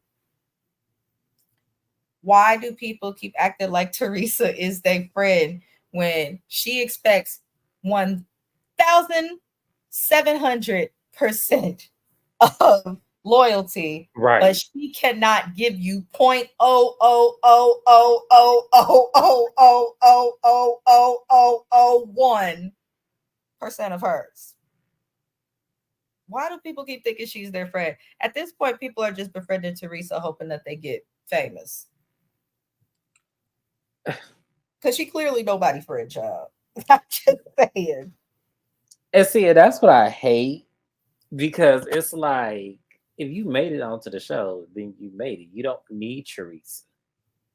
Why do people keep acting like Teresa is their friend when she expects 1,700% of loyalty, but Right. she cannot give you 0.00000000001% of hers. Why do people keep thinking she's their friend? At this point, people are just befriending Teresa, hoping that they get famous. Because she clearly nobody for a job. I'm just saying. And see, that's what I hate because it's like if you made it onto the show, then you made it. You don't need Teresa.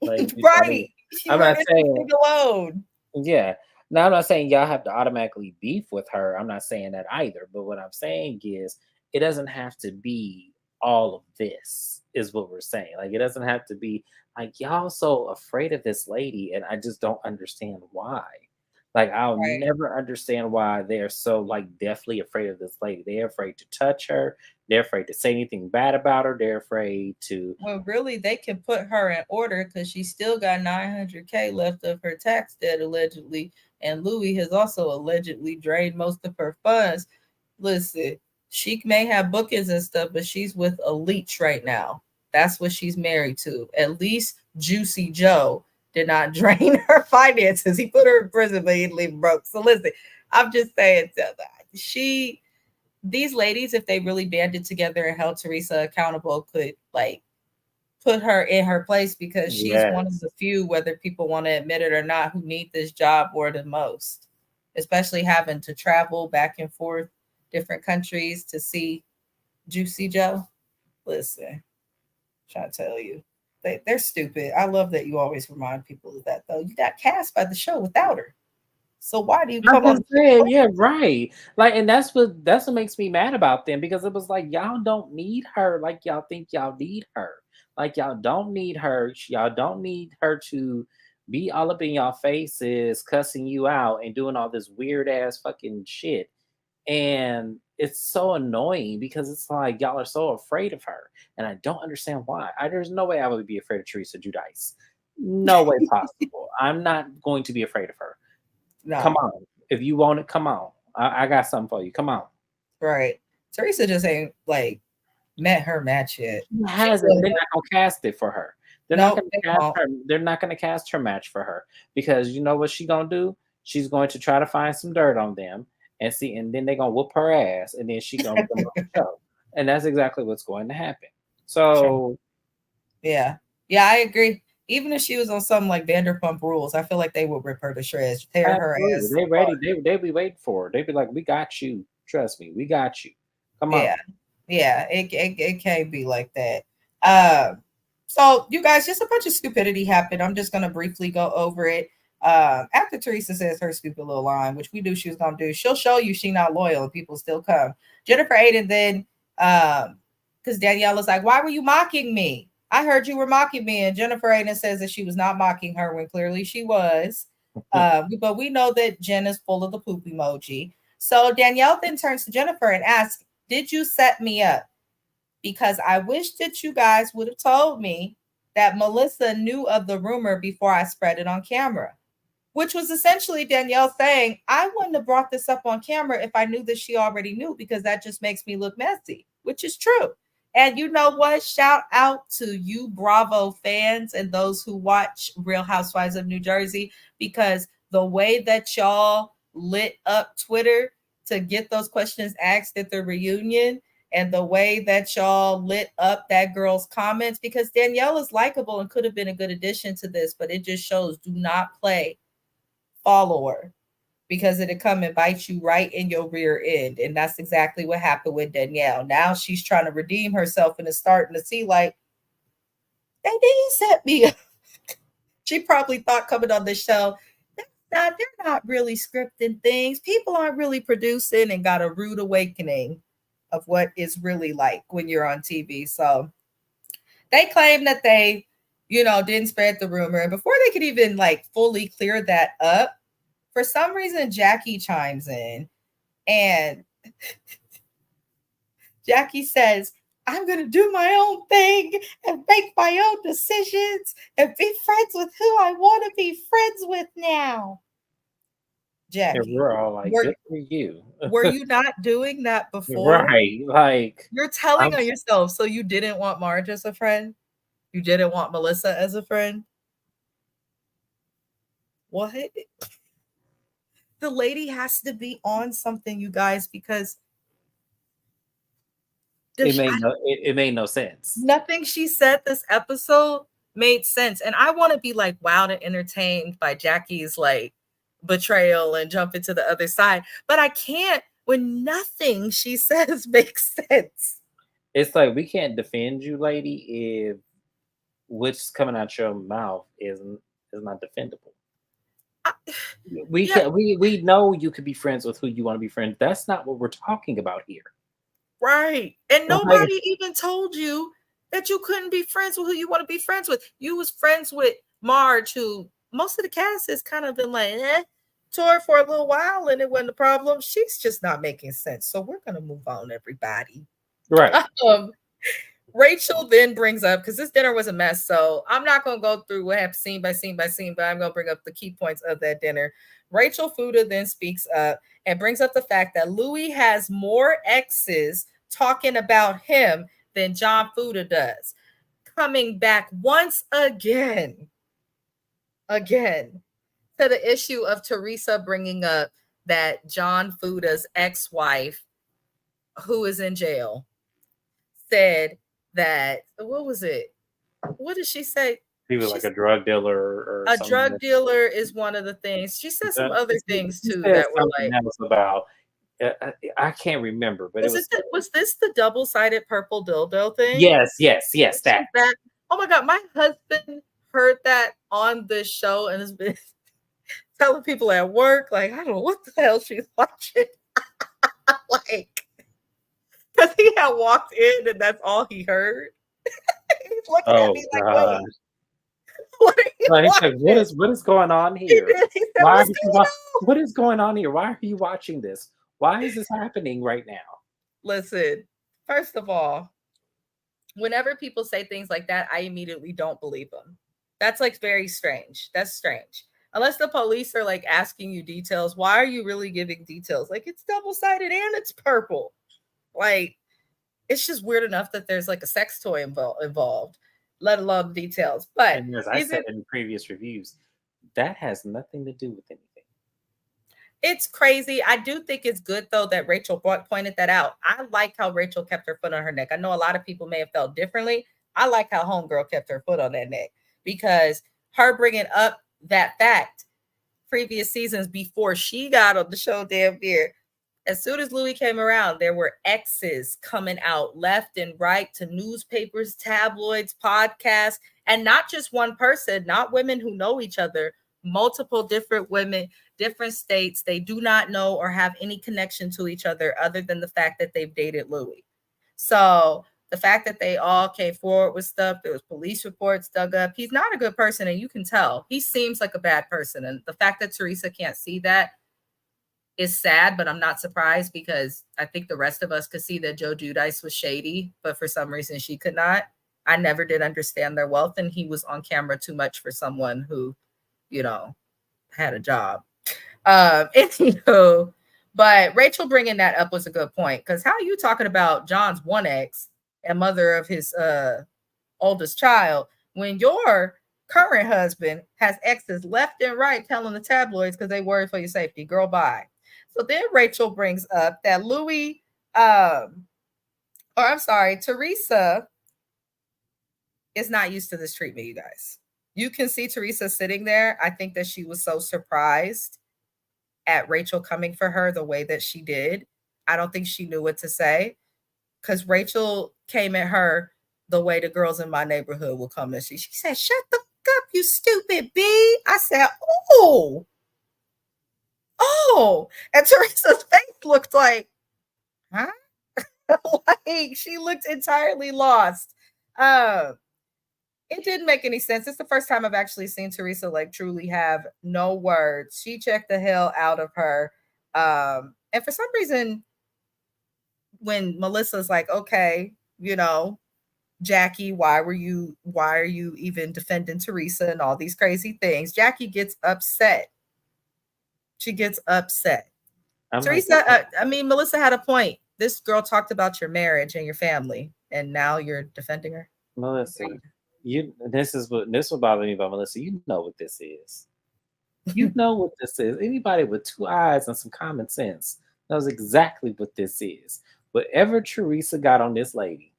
Like you don't need. Right. She I'm wrote not everything saying, alone. yeah. Now I'm not saying y'all have to automatically beef with her. I'm not saying that either. But what I'm saying is it doesn't have to be all of this, is what we're saying. Like it doesn't have to be like y'all so afraid of this lady, and I just don't understand why. Like I'll Right. never understand why they're so like deathly afraid of this lady. They're afraid to touch her. They're afraid to say anything bad about her. They're afraid to. Well, really, they can put her in order because she still got 900K left of her tax debt, allegedly. And Louis has also allegedly drained most of her funds. Listen, she may have bookings and stuff, but she's with a leech right now. That's what she's married to. At least Juicy Joe did not drain her finances. He put her in prison, but he didn't leave broke. So listen, I'm just saying, she, these ladies, if they really banded together and held Teresa accountable, could like put her in her place because she's one of Yes. the few, whether people want to admit it or not, who need this job more than most, especially having to travel back and forth different countries to see Juicy Joe. Listen, I'm trying to tell you, they're stupid. I love that you always remind people of that, though. You got cast by the show without her. So why do you I'm come on just the saying, show? yeah, right. Like, and that's what makes me mad about them because it was like y'all don't need her like y'all think y'all need her. Like y'all don't need her. Y'all don't need her to be all up in y'all faces, cussing you out and doing all this weird ass fucking shit. And it's so annoying because it's like y'all are so afraid of her, and I don't understand why. There's no way I would be afraid of Teresa Judice. No way possible. I'm not going to be afraid of her. Come No, on. If you want it, come on. I got something for you. Come on. right. Teresa just ain't like met her match yet. She She has it. will. They're not gonna cast it for her. They're not Nope, gonna they cast won't. her. They're not gonna cast her match for her because you know what she gonna do? She's going to try to find some dirt on them and see, and then they're gonna whoop her ass, and then she gonna come off the show. And that's exactly what's going to happen. So Yeah. Yeah, I agree. Even if she was on something like Vanderpump Rules, I feel like they would rip her to shreds, tear her absolutely, ass they apart. ready. They be waiting for her. They be like, "We got you. Trust me, we got you. Come on." Yeah. Yeah. It can't be like that. So you guys, just a bunch of stupidity happened. I'm just gonna briefly go over it. After Teresa says her stupid little line, which we knew she was gonna do, she'll show you she not loyal and people still come. Jennifer Aiden then because Danielle is like, why were you mocking me? I heard you were mocking me. And Jennifer Aiden says that she was not mocking her when clearly she was. But we know that Jen is full of the poop emoji. So Danielle then turns to Jennifer and asks, did you set me up? Because I wish that you guys would have told me that Melissa knew of the rumor before I spread it on camera, which was essentially Danielle saying, I wouldn't have brought this up on camera if I knew that she already knew, because that just makes me look messy, which is true. And you know what? Shout out to you, Bravo fans, and those who watch Real Housewives of New Jersey, because the way that y'all lit up Twitter to get those questions asked at the reunion, and the way that y'all lit up that girl's comments, because Danielle is likable and could have been a good addition to this, but it just shows do not play follower, because it'll come and bite you right in your rear end. And that's exactly what happened with Danielle. Now she's trying to redeem herself and is starting to see like, they didn't set me up. She probably thought coming on the show, they're not really scripting things. People aren't really producing, and got a rude awakening of what it's really like when you're on TV. So they claim that they, didn't spread the rumor. And before they could even like fully clear that up, for some reason, Jackie chimes in and Jackie says, I'm going to do my own thing and make my own decisions and be friends with who I want to be friends with now. And Jackie? we're all like, Were good for you. were you not doing that before? Right. Like, You're telling I'm on yourself. So you didn't want Marge as a friend? You didn't want Melissa as a friend? What? The lady has to be on something, you guys, because it made it made no sense. nothing she said this episode made sense. And I want to be like wowed and entertained by Jackie's like betrayal and jump into the other side, but I can't when nothing she says makes sense. It's like we can't defend you, lady, if what's coming out your mouth is not defendable. I, We yeah, can we know you could be friends with who you want to be friends. That's not what we're talking about here. right. And Like, nobody even told you that you couldn't be friends with who you want to be friends with. You was friends with Marge, who most of the cast has kind of been like, to her for a little while, and it wasn't a problem. She's just not making sense. So we're gonna move on, everybody. right. Um, Rachel then brings up, because this dinner was a mess, so I'm not going to go through what happened scene by scene by scene, but I'm going to bring up the key points of that dinner. Rachel Fuda then speaks up and brings up the fact that Louis has more exes talking about him than John Fuda does. Coming back once again, to the issue of Teresa bringing up that John Fuda's ex-wife, who is in jail, said that, what was it? What did she say? He was like a drug dealer or A something. drug dealer is one of the things. She said some other things He too said that were something like, else about I can't remember, but it was was this the double-sided purple dildo thing? yes, that. That, oh my god, my husband heard that on this show and has been telling people at work, like, I don't know what the hell she's watching. Like, because he had walked in and that's all he heard. He's looking at Oh me like, god. wait, what are you Like, he's like, watching? what is going on He here? did. He said, Why are what's you going on? what is going on here? Why are you watching this? Why is this happening right now? Listen, first of all, whenever people say things like that, I immediately don't believe them. That's like very strange. That's strange. Unless the police are like asking you details, why are you really giving details? Like, it's double-sided and it's purple. Like, it's just weird enough that there's like a sex toy involved, let alone details. But And as I even said in previous reviews, that has nothing to do with anything. it's crazy. I do think it's good though that Rachel pointed that out. I like how Rachel kept her foot on her neck. I know a lot of people may have felt differently. I like how Homegirl kept her foot on that neck, because her bringing up that fact previous seasons before she got on the show damn near, as soon as Louis came around, there were exes coming out left and right to newspapers, tabloids, podcasts, and not just one person, not women who know each other, multiple different women, different states. They do not know or have any connection to each other other than the fact that they've dated Louis. So the fact that they all came forward with stuff, there was police reports dug up. He's not a good person, and you can tell. He seems like a bad person. And the fact that Teresa can't see that is sad, but I'm not surprised, because I think the rest of us could see that Joe Giudice was shady, but for some reason she could not. I never did understand their wealth, and he was on camera too much for someone who, had a job. Anywho, but Rachel bringing that up was a good point, because how are you talking about John's one ex and mother of his oldest child when your current husband has exes left and right telling the tabloids because they worry for your safety? Girl, bye. So then Rachel brings up that Louis, or I'm sorry, Teresa is not used to this treatment, you guys. You can see Teresa sitting there. I think that she was so surprised at Rachel coming for her the way that she did. I don't think she knew what to say, because Rachel came at her the way the girls in my neighborhood will come. And she said, shut the fuck up, you stupid B. I said, oh. And Teresa's face looked like, huh? Like, she looked entirely lost. It didn't make any sense. It's the first time I've actually seen Teresa like truly have no words. She checked the hell out of her. And for some reason, when Melissa's like, okay, Jackie, why are you even defending Teresa and all these crazy things? Jackie gets upset. She gets upset. I'm like, Teresa, I mean, Melissa had a point. This girl talked about your marriage and your family, and now you're defending her. Melissa, this is what bothers me about Melissa. You know what this is. You know what this is. Anybody with two eyes and some common sense knows exactly what this is. Whatever Teresa got on this lady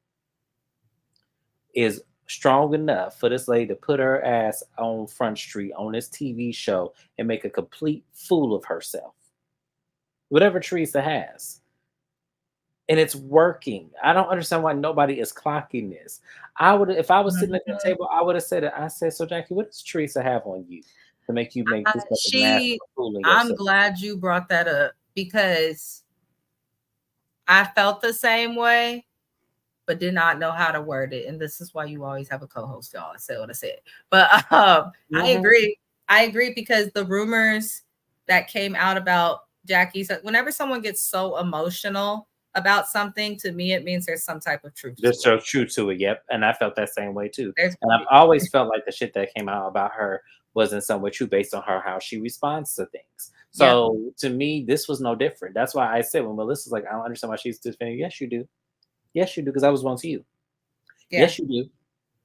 is strong enough for this lady to put her ass on Front Street on this TV show and make a complete fool of herself. Whatever Teresa has. And it's working. I don't understand why nobody is clocking this. I would, if I was sitting at that Mhm. table, I would have said it. I said, so Jackie, what does Teresa have on you to make you make this much of a massive She, fool of I'm yourself? glad you brought that up because I felt the same way, but did not know how to word it. And this is why you always have a co-host, y'all. I said what I said. But I Mhm. agree. I agree because the rumors that came out about Jackie's, whenever someone gets so emotional about something, to me, it means there's some type of truth They're to it. so true to it. Yep. And I felt that same way too. There's And I've always felt like the shit that came out about her was in some way true based on her how she responds to things. Yep. So to me, this was no different. That's why I said when Melissa's like, I don't understand why she's defending. Yes, you do. Yes, you do, because I was once you. Yeah. Yes, you do.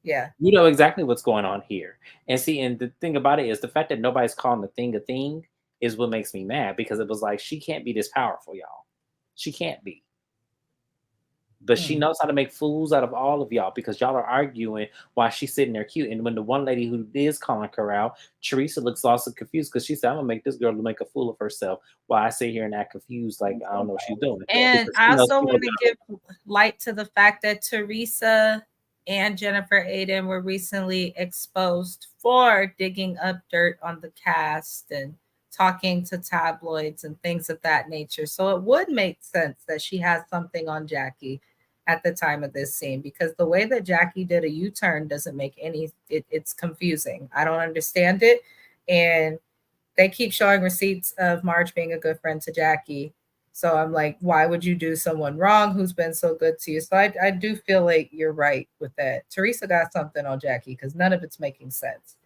Yeah. You know exactly what's going on here. And see, and the thing about it is the fact that nobody's calling the thing a thing is what makes me mad because it was like she can't be this powerful, y'all. She can't be. But she Mm. knows how to make fools out of all of y'all because y'all are arguing while she's sitting there cute. And when the one lady who is calling her out, Teresa looks lost and confused because she said, I'm gonna make this girl make a fool of herself while I sit here and act confused like I don't know what she's doing. And Because I she knows also people want to give light to the fact that Teresa and Jennifer Aiden were recently exposed for digging up dirt on the cast and talking to tabloids and things of that nature. So it would make sense that she has something on Jackie at the time of this scene because the way that Jackie did a U-turn doesn't make it's confusing. I don't understand it. And they keep showing receipts of Marge being a good friend to Jackie. So I'm like, why would you do someone wrong who's been so good to you? So I do feel like you're right with that. Teresa got something on Jackie because none of it's making sense.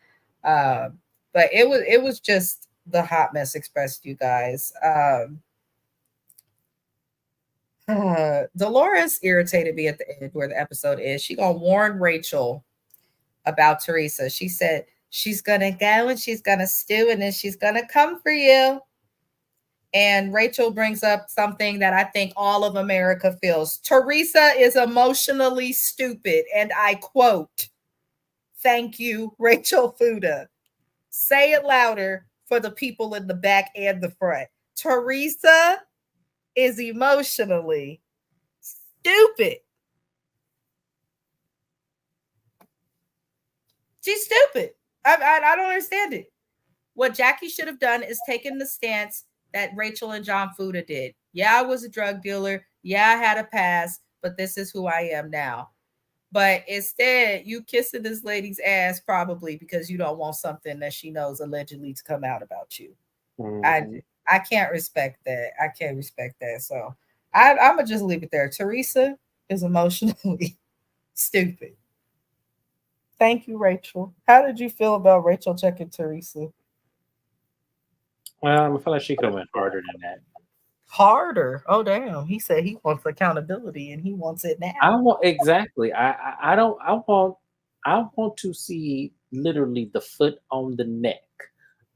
Um, but it was just the hot mess expressed, you guys. Dolores irritated me at the end where the episode is. She gonna warn Rachel about Teresa. She said she's gonna go and she's gonna stew and then she's gonna come for you. And Rachel brings up something that I think all of America feels. Teresa is emotionally stupid. And I quote, thank you, Rachel Fuda. Say it louder for the people in the back and the front. Teresa is emotionally stupid. She's stupid. I don't understand it. What Jackie should have done is taken the stance that Rachel and John Fuda did. Yeah, I was a drug dealer. Yeah, I had a past, but this is who I am now. But instead, you kissing this lady's ass probably because you don't want something that she knows allegedly to come out about you. I Mhm. I can't respect that. I can't respect that. So I'm gonna just leave it there. Teresa is emotionally stupid. Thank you, Rachel. How did you feel about Rachel checking Teresa? I feel like she could have went harder than that. Harder. Oh damn. He said he wants accountability and he wants it I now. want exactly. I don't. I want to see literally the foot on the neck.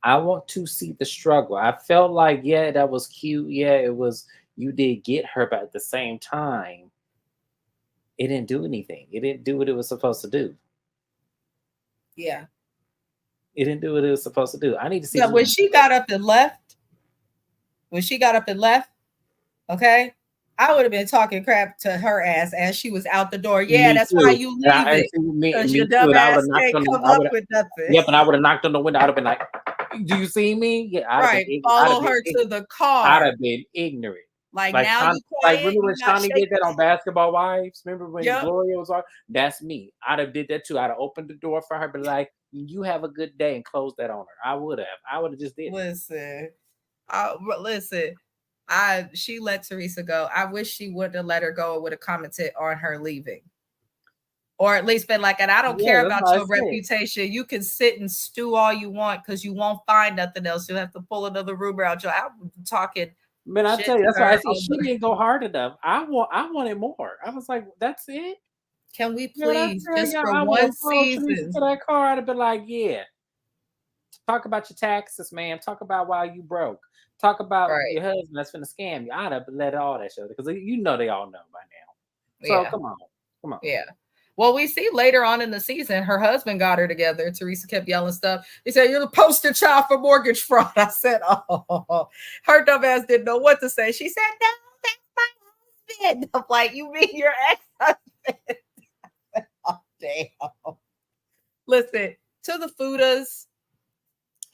I want to see the struggle. I felt like yeah, that was cute. Yeah, it was. You did get her, but at the same time, it didn't do anything. It didn't do what it was supposed to do. Yeah. It didn't do what it was supposed to do. I need to see But the. when she got up and left, okay, I would have been talking crap to her ass as she was out the door. Yeah, Me that's why too. you And I leaving. and see me Because your me dumb too. And I would ass have knocked can't on. come I up would have. with nothing. Yep, and I would have knocked on the window. I'd have been like, "Do you see me?" Yeah, Right. Follow her to the I'd car. have been ignorant. Like Like now you like quiet, remember when you not Shawnee did shaking that on it. Basketball Wives? Remember when Yep. Gloria was on? That's me. I'd have did that too. I'd have opened the door for her, but like, you have a good day and closed that on her. I would have. I would have just did it. Listen. Listen. She let Teresa go. I wish she wouldn't have let her go or would have commented on her leaving. Or at least been like, and I don't Yeah, care that's about what I your said. reputation. You can sit and stew all you want because you won't find nothing else. You'll have to pull another rumor out your album talking Man, I shit tell you, to that's why I her. said she didn't go hard enough. I wanted more. I was like, that's it. Can we Man, I please, tell just y'all, for I would one have followed Teresa to season? that car. I'd have been like, yeah, talk about your taxes, man. Talk about why you broke. Talk about Right. your husband that's finna scam you. I'd have let all that show because you know they all know by now. So Yeah. come on, come on. Yeah. Well, we see later on in the season, her husband got her together. Teresa kept yelling stuff. He said, "You're the poster child for mortgage fraud." I said, "Oh," her dumb ass didn't know what to say. She said, "No, that's my husband." I'm like, "You mean your ex-husband?" Oh, damn. Listen, to the Fudas,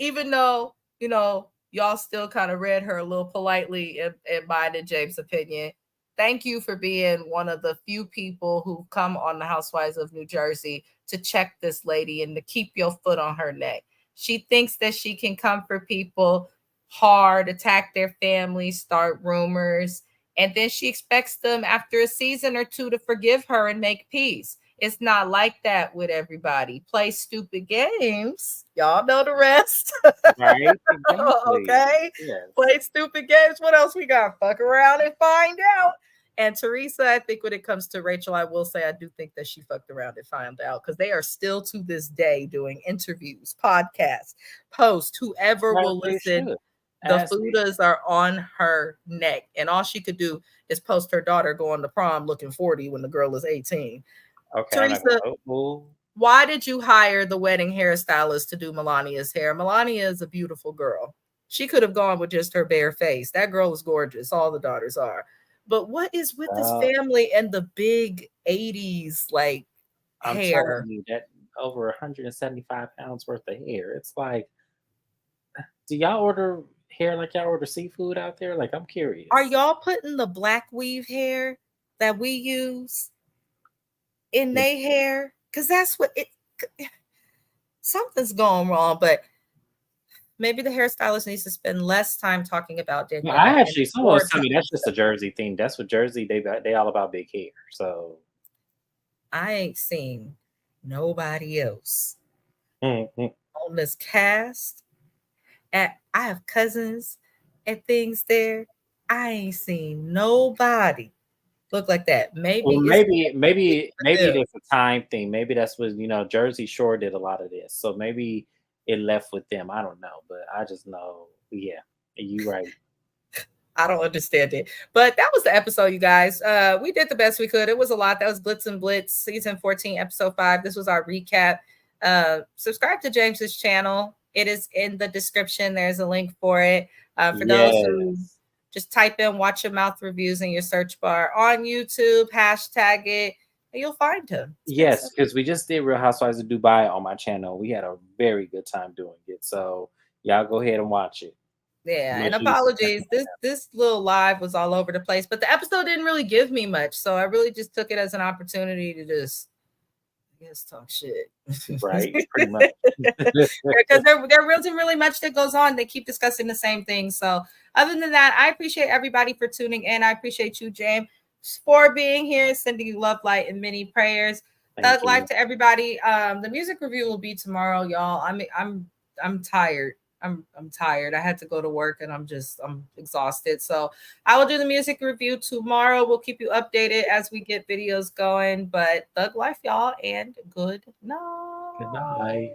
even though, y'all still kind of read her a little politely in mine and James' opinion, thank you for being one of the few people who come on the Housewives of New Jersey to check this lady and to keep your foot on her neck. She thinks that she can come for people hard, attack their family, start rumors, and then she expects them after a season or two to forgive her and make peace. It's not like that with everybody. Play stupid games. Y'all know the rest. Right? Exactly. Okay. Yes. Play stupid games. What else we got? Fuck around and find out. And Teresa, I think when it comes to Rachel, I will say I do think that she fucked around and found out because they are still to this day doing interviews, podcasts, posts, whoever As will they listen. should. The As they Fudas are on her neck. And all she could do is post her daughter going to prom looking 40 when the girl is 18. Okay, I'm not Teresa, gonna. Oh, why did you hire the wedding hairstylist to do Melania's hair? Melania is a beautiful girl. She could have gone with just her bare face. That girl is gorgeous. All the daughters are. But what is with this family and the big 80s like I'm telling hair? you that over 175 pounds worth of hair. It's like, do y'all order hair like y'all order seafood out there? Like, I'm Are curious. y'all putting the black weave hair that we use in The- they hair? Because that's what it something's going wrong, but maybe the hairstylist needs to spend less time talking about No, Danielle I and actually, someone more was telling time. me that's just a Jersey thing. That's what Jersey they all about big hair. So I ain't seen nobody else mhm. on this cast. And I have cousins and things there. I ain't seen nobody look like that. Well, Maybe it's maybe them. there's a time thing. Maybe that's what Jersey Shore did a lot of this. So maybe it left with them. I don't know, but I just know. Yeah, you right. I don't understand it. But that was the episode, you guys. We did the best we could. It was a lot. That was Glitz and Blitz, season 14, episode 5. This was our recap. Subscribe to James's channel. It is in the description. There's a link for it. For those who Yes. just type in Watch Your Mouth Reviews in your search bar on YouTube, hashtag it, and you'll find him. It's very Yes, simple. because we just did Real Housewives of Dubai on my channel. We had a very good time doing it. So y'all go ahead and watch it. Yeah, Make and sure you subscribe to apologies. my This little live was all over the place, but the episode didn't really give me much, so I really just took it as an opportunity to just, I guess, talk shit. channel. Right? Pretty much. Because there isn't really much that goes on. They keep discussing the same thing. So, other than that, I appreciate everybody for tuning in. I appreciate you, James, for being here, sending you love, light, and many prayers. Thug Thank life you. to everybody. The music review will be tomorrow, y'all. I'm tired. I'm tired. I had to go to work and I'm exhausted. So I will do the music review tomorrow. We'll keep you updated as we get videos going. But thug life, y'all, and good Good night. night.